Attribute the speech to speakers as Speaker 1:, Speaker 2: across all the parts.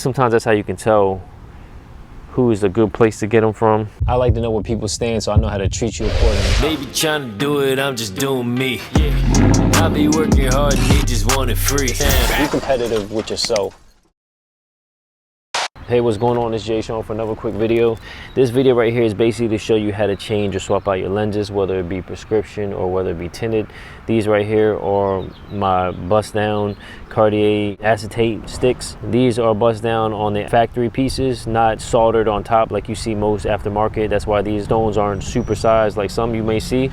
Speaker 1: Sometimes that's how you can tell who is a good place to get them from. I like to know where people stand so I know how to treat you accordingly.
Speaker 2: Baby trying to do it, I'm just doing me. I be working hard and they just want it free.
Speaker 1: Be competitive with yourself. Hey, what's going on? It's Jsean for another quick video. This video right here is basically to show you how to change or swap out your lenses, whether it be prescription or whether it be tinted. These right here are my bust down Cartier acetate sticks. These are bust down on the factory pieces, not soldered on top like you see most aftermarket. That's why these stones aren't super sized like some you may see.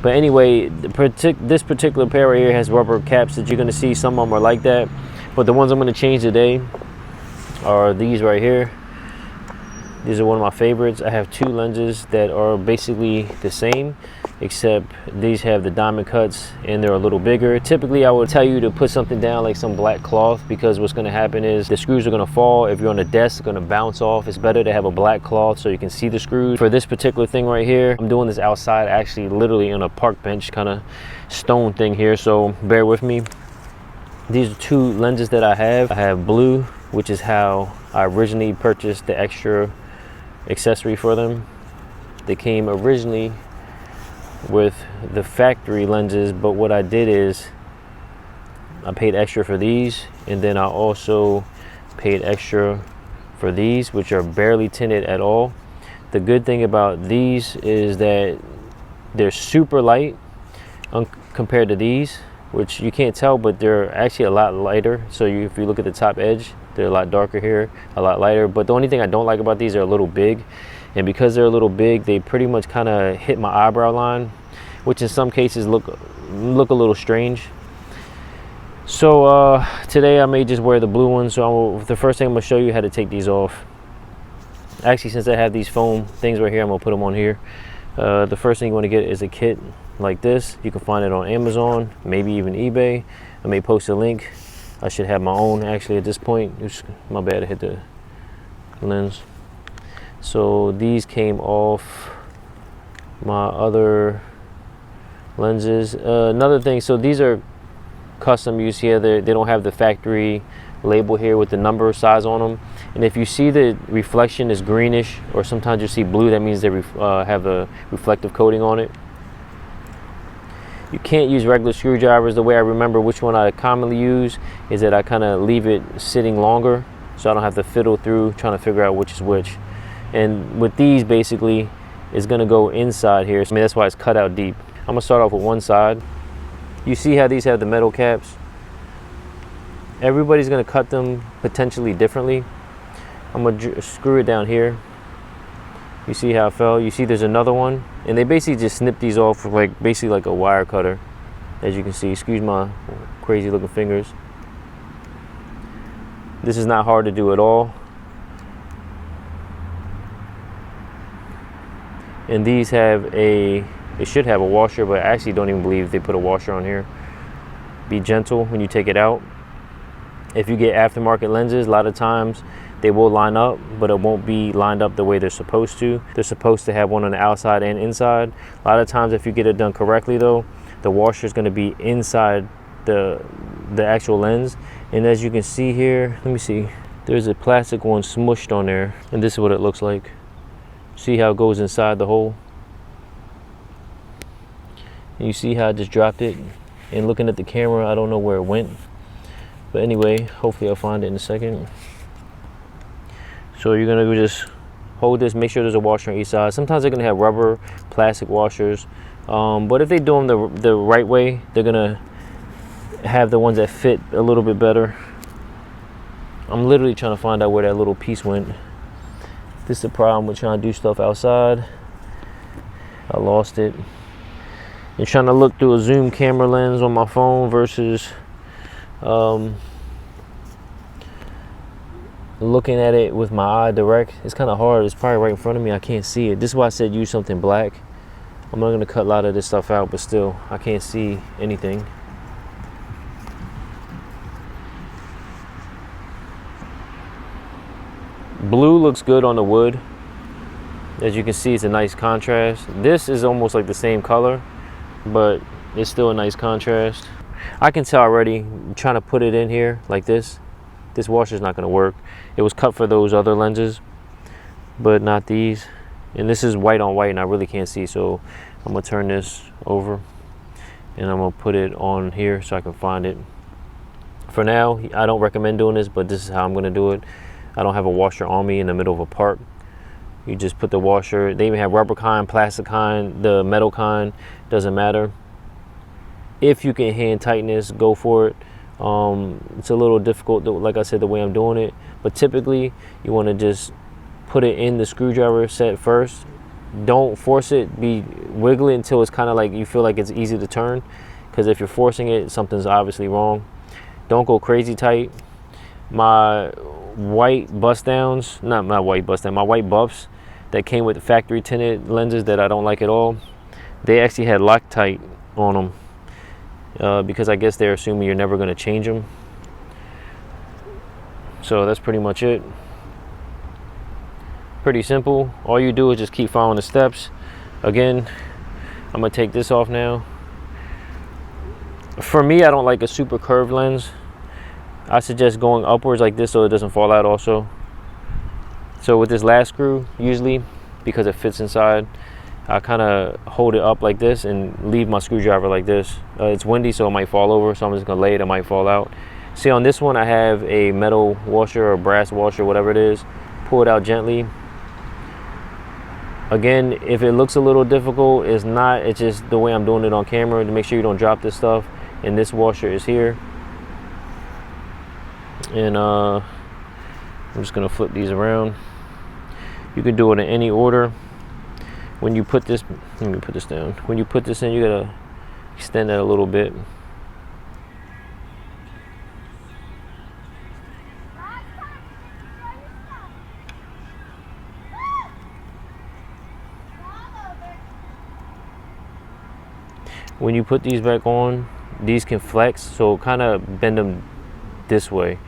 Speaker 1: But anyway, this particular pair right here has rubber caps that you're going to see. Some of them are like that, but the ones I'm going to change today are these right here. These are one of my favorites. I have two lenses that are basically the same, except these have the diamond cuts and they're a little bigger. Typically I would tell you to put something down like some black cloth, because what's going to happen is the screws are going to fall. If you're on a desk, it's going to bounce off. It's better to have a black cloth so you can see the screws. For this particular thing right here, I'm doing this outside, actually literally on a park bench kind of stone thing here, so bear with me. These are two lenses that I have. I have blue, which is how I originally purchased the extra accessory for them. They came originally with the factory lenses, but what I did is I paid extra for these, and then I also paid extra for these, which are barely tinted at all. The good thing about these is that they're super light compared to these, which you can't tell, but they're actually a lot lighter. So if you look at the top edge, they're a lot darker here, a lot lighter. But the only thing I don't like about these, they're a little big. And because they're a little big, they pretty much kind of hit my eyebrow line, which in some cases look a little strange. So today I may just wear the blue ones. So the first thing I'm gonna show you how to take these off. Actually, since I have these foam things right here, I'm gonna put them on here. The first thing you wanna get is a kit like this. You can find it on Amazon, maybe even eBay. I may post a link. I should have my own actually at this point. Oops, my bad, I hit the lens. So these came off my other lenses. Another thing, so these are custom use here. They don't have the factory label here with the number size on them. And if you see the reflection is greenish, or sometimes you see blue, that means they have a reflective coating on it. You can't use regular screwdrivers. The way I remember which one I commonly use is that I kind of leave it sitting longer so I don't have to fiddle through trying to figure out which is which. And with these, basically, it's going to go inside here. I mean, that's why it's cut out deep. I'm going to start off with one side. You see how these have the metal caps? Everybody's going to cut them potentially differently. I'm going to screw it down here. You see how it fell? You see there's another one, and they basically just snip these off like basically like a wire cutter, as you can see. Excuse my crazy looking fingers. This is not hard to do at all. And these have they should have a washer, but I actually don't even believe they put a washer on here. Be gentle when you take it out. If you get aftermarket lenses, a lot of times they will line up, but it won't be lined up the way they're supposed to. They're supposed to have one on the outside and inside. A lot of times if you get it done correctly though, the washer is going to be inside the actual lens. And as you can see here, let me see, there's a plastic one smushed on there, and this is what it looks like. See how it goes inside the hole? And you see how I just dropped it? And looking at the camera, I don't know where it went. But anyway, hopefully I'll find it in a second. So you're gonna just hold this, make sure there's a washer on each side. Sometimes they're gonna have rubber, plastic washers. But if they do them the right way, they're gonna have the ones that fit a little bit better. I'm literally trying to find out where that little piece went. This is the problem with trying to do stuff outside. I lost it. And trying to look through a zoom camera lens on my phone versus looking at it with my eye direct, it's kind of hard. It's probably right in front of me. I can't see it. This is why I said use something black. I'm not going to cut a lot of this stuff out, but still, I can't see anything. Blue looks good on the wood. As you can see, it's a nice contrast. This is almost like the same color, but it's still a nice contrast. I can tell already, I'm trying to put it in here like this. this washer is not going to work. It was cut for those other lenses, but not these. And this is white on white, and I really can't see, so I'm gonna turn this over and I'm gonna put it on here so I can find it. For now, I don't recommend doing this, but this is how I'm gonna do it. I don't have a washer on me in the middle of a park. You just put the washer. They even have rubber kind, plastic kind, the metal kind, doesn't matter. If you can hand tighten this, go for it. It's a little difficult, like I said, the way I'm doing it, but typically you want to just put it in the screwdriver set first. Don't force it, be wiggle it until it's kind of like you feel like it's easy to turn, because if you're forcing it, something's obviously wrong. Don't go crazy tight. My white bust downs, not my white bust down, my white buffs that came with the factory tinted lenses that I don't like at all, they actually had Loctite on them, because I guess they're assuming you're never going to change them. So that's pretty much it. Pretty simple. All you do is just keep following the steps. Again, I'm gonna take this off now. For me, I don't like a super curved lens. I suggest going upwards like this so it doesn't fall out also. So with this last screw, usually because it fits inside, I kind of hold it up like this and leave my screwdriver like this. It's windy, so it might fall over, so I'm just gonna lay it, it might fall out. See, on this one I have a metal washer or brass washer, whatever it is. Pull it out gently. Again, if it looks a little difficult, it's not. It's just the way I'm doing it on camera to make sure you don't drop this stuff. And this washer is here. And I'm just gonna flip these around. You can do it in any order. When you put this, let me put this down. When you put this in, you gotta extend that a little bit. When you put these back on, these can flex, so kind of bend them this way.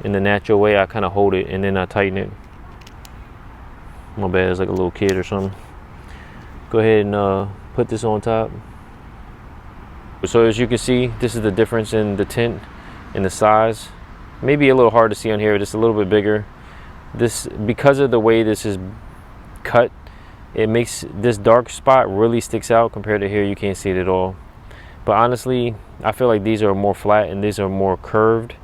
Speaker 1: In the natural way, I kind of hold it and then I tighten it. My bad, it's like a little kid or something. Go ahead and put this on top. So as you can see, this is the difference in the tint and the size. Maybe a little hard to see on here, just a little bit bigger. This, because of the way this is cut, it makes this dark spot really sticks out compared to here. You can't see it at all. But honestly, I feel like these are more flat and these are more curved,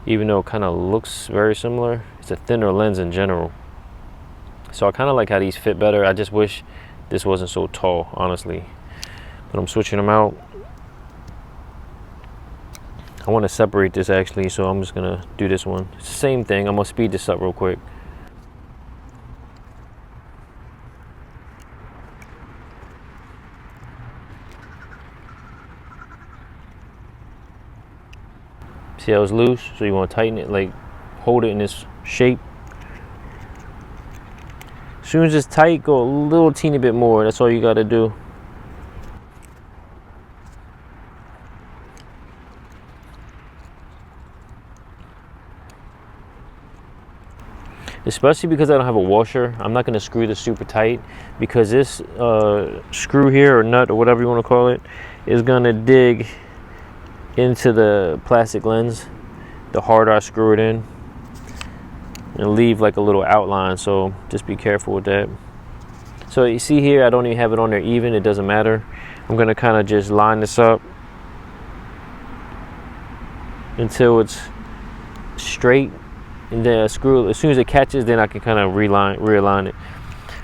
Speaker 1: even though it kind of looks very similar. It's a thinner lens in general. So I kind of like how these fit better. I just wish this wasn't so tall, honestly. But I'm switching them out. I want to separate this actually, so I'm just gonna do this one. It's the same thing. I'm gonna speed this up real quick. See how it's loose? So you want to tighten it, like hold it in this shape. As soon as it's tight, go a little teeny bit more. That's all you got to do. Especially because I don't have a washer, I'm not going to screw this super tight, because this screw here, or nut, or whatever you want to call it, is going to dig into the plastic lens the harder I screw it in, and leave like a little outline. So just be careful with that. So you see here, I don't even have it on there even, it doesn't matter. I'm going to kind of just line this up until it's straight, and then screw, as soon as it catches, then I can kind of realign it.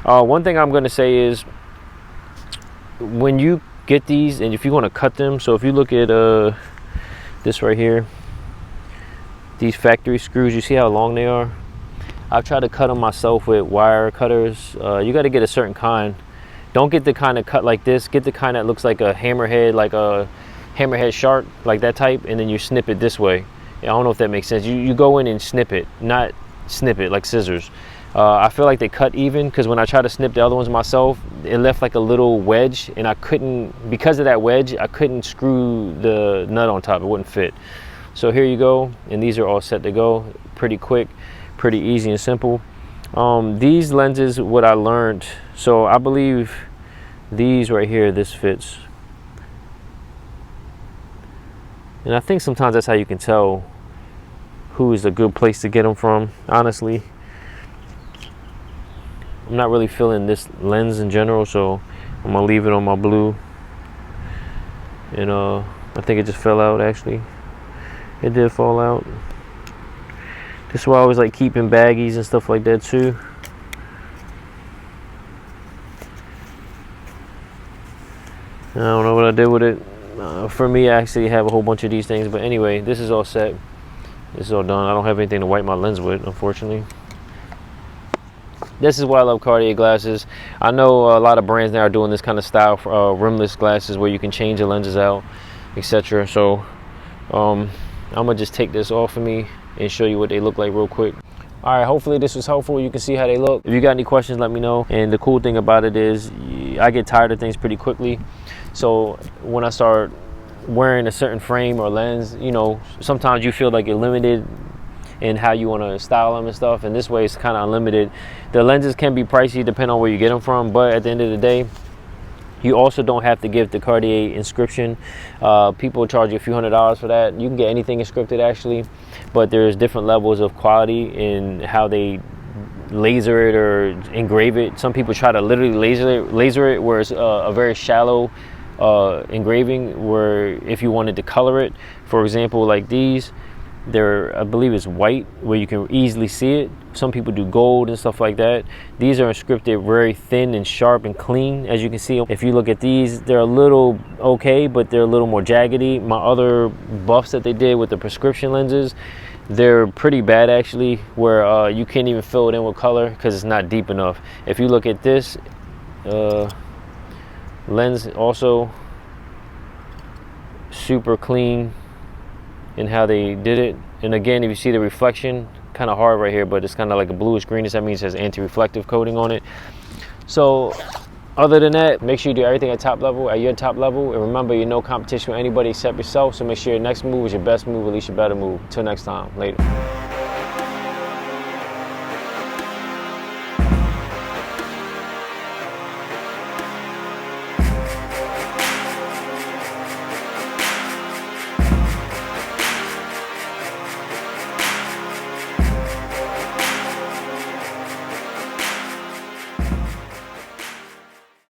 Speaker 1: One thing I'm going to say is, when you get these and if you want to cut them, so if you look at this right here, these factory screws, you see how long they are? I've tried to cut them myself with wire cutters. You got to get a certain kind. Don't get the kind of cut like this. Get the kind that looks like a hammerhead, like a hammerhead shark, like that type, and then you snip it this way. I don't know if that makes sense. You go in and snip it, not snip it like scissors. I feel like they cut even, because when I tried to snip the other ones myself, it left like a little wedge, and I couldn't, because of that wedge, I couldn't screw the nut on top. It wouldn't fit. So here you go, and these are all set to go. Pretty quick, pretty easy and simple. These lenses, what I learned, so I believe these right here, this fits. And I think sometimes that's how you can tell who is a good place to get them from. Honestly, I'm not really feeling this lens in general, so I'm gonna leave it on my blue. And I think it just fell out. Actually, it did fall out. This is why I always like keeping baggies and stuff like that too. I don't know what I did with it. For me, I actually have a whole bunch of these things, but anyway, this is all set. This is all done. I don't have anything to wipe my lens with, unfortunately. This is why I love Cartier glasses. I know a lot of brands now are doing this kind of style for rimless glasses where you can change the lenses out, etc. So I'm gonna just take this off of me and show you what they look like real quick. All right, hopefully this was helpful. You can see how they look. If you got any questions, let me know. And the cool thing about it is I get tired of things pretty quickly. So when I start wearing a certain frame or lens, you know, sometimes you feel like you're limited in how you want to style them and stuff. And this way it's kind of unlimited. The lenses can be pricey depending on where you get them from, but at the end of the day, you also don't have to give the Cartier inscription. People charge you a few $100s for that. You can get anything inscripted actually, but there's different levels of quality in how they laser it or engrave it. Some people try to literally laser it where it's a very shallow engraving, where if you wanted to color it, for example, like these, they're, I believe it's white where you can easily see it. Some people do gold and stuff like that. These are inscripted very thin and sharp and clean, as you can see. If you look at these, they're a little okay, but they're a little more jaggedy. My other buffs that they did with the prescription lenses, they're pretty bad actually, where you can't even fill it in with color because it's not deep enough. If you look at this lens, also super clean in how they did it. And again, if you see the reflection, kind of hard right here, but it's kind of like a bluish greenish. That means it has anti-reflective coating on it. So other than that, make sure you do everything at top level, at your top level. And remember, you're no competition with anybody except yourself. So make sure your next move is your best move, at least your better move. Until next time, later.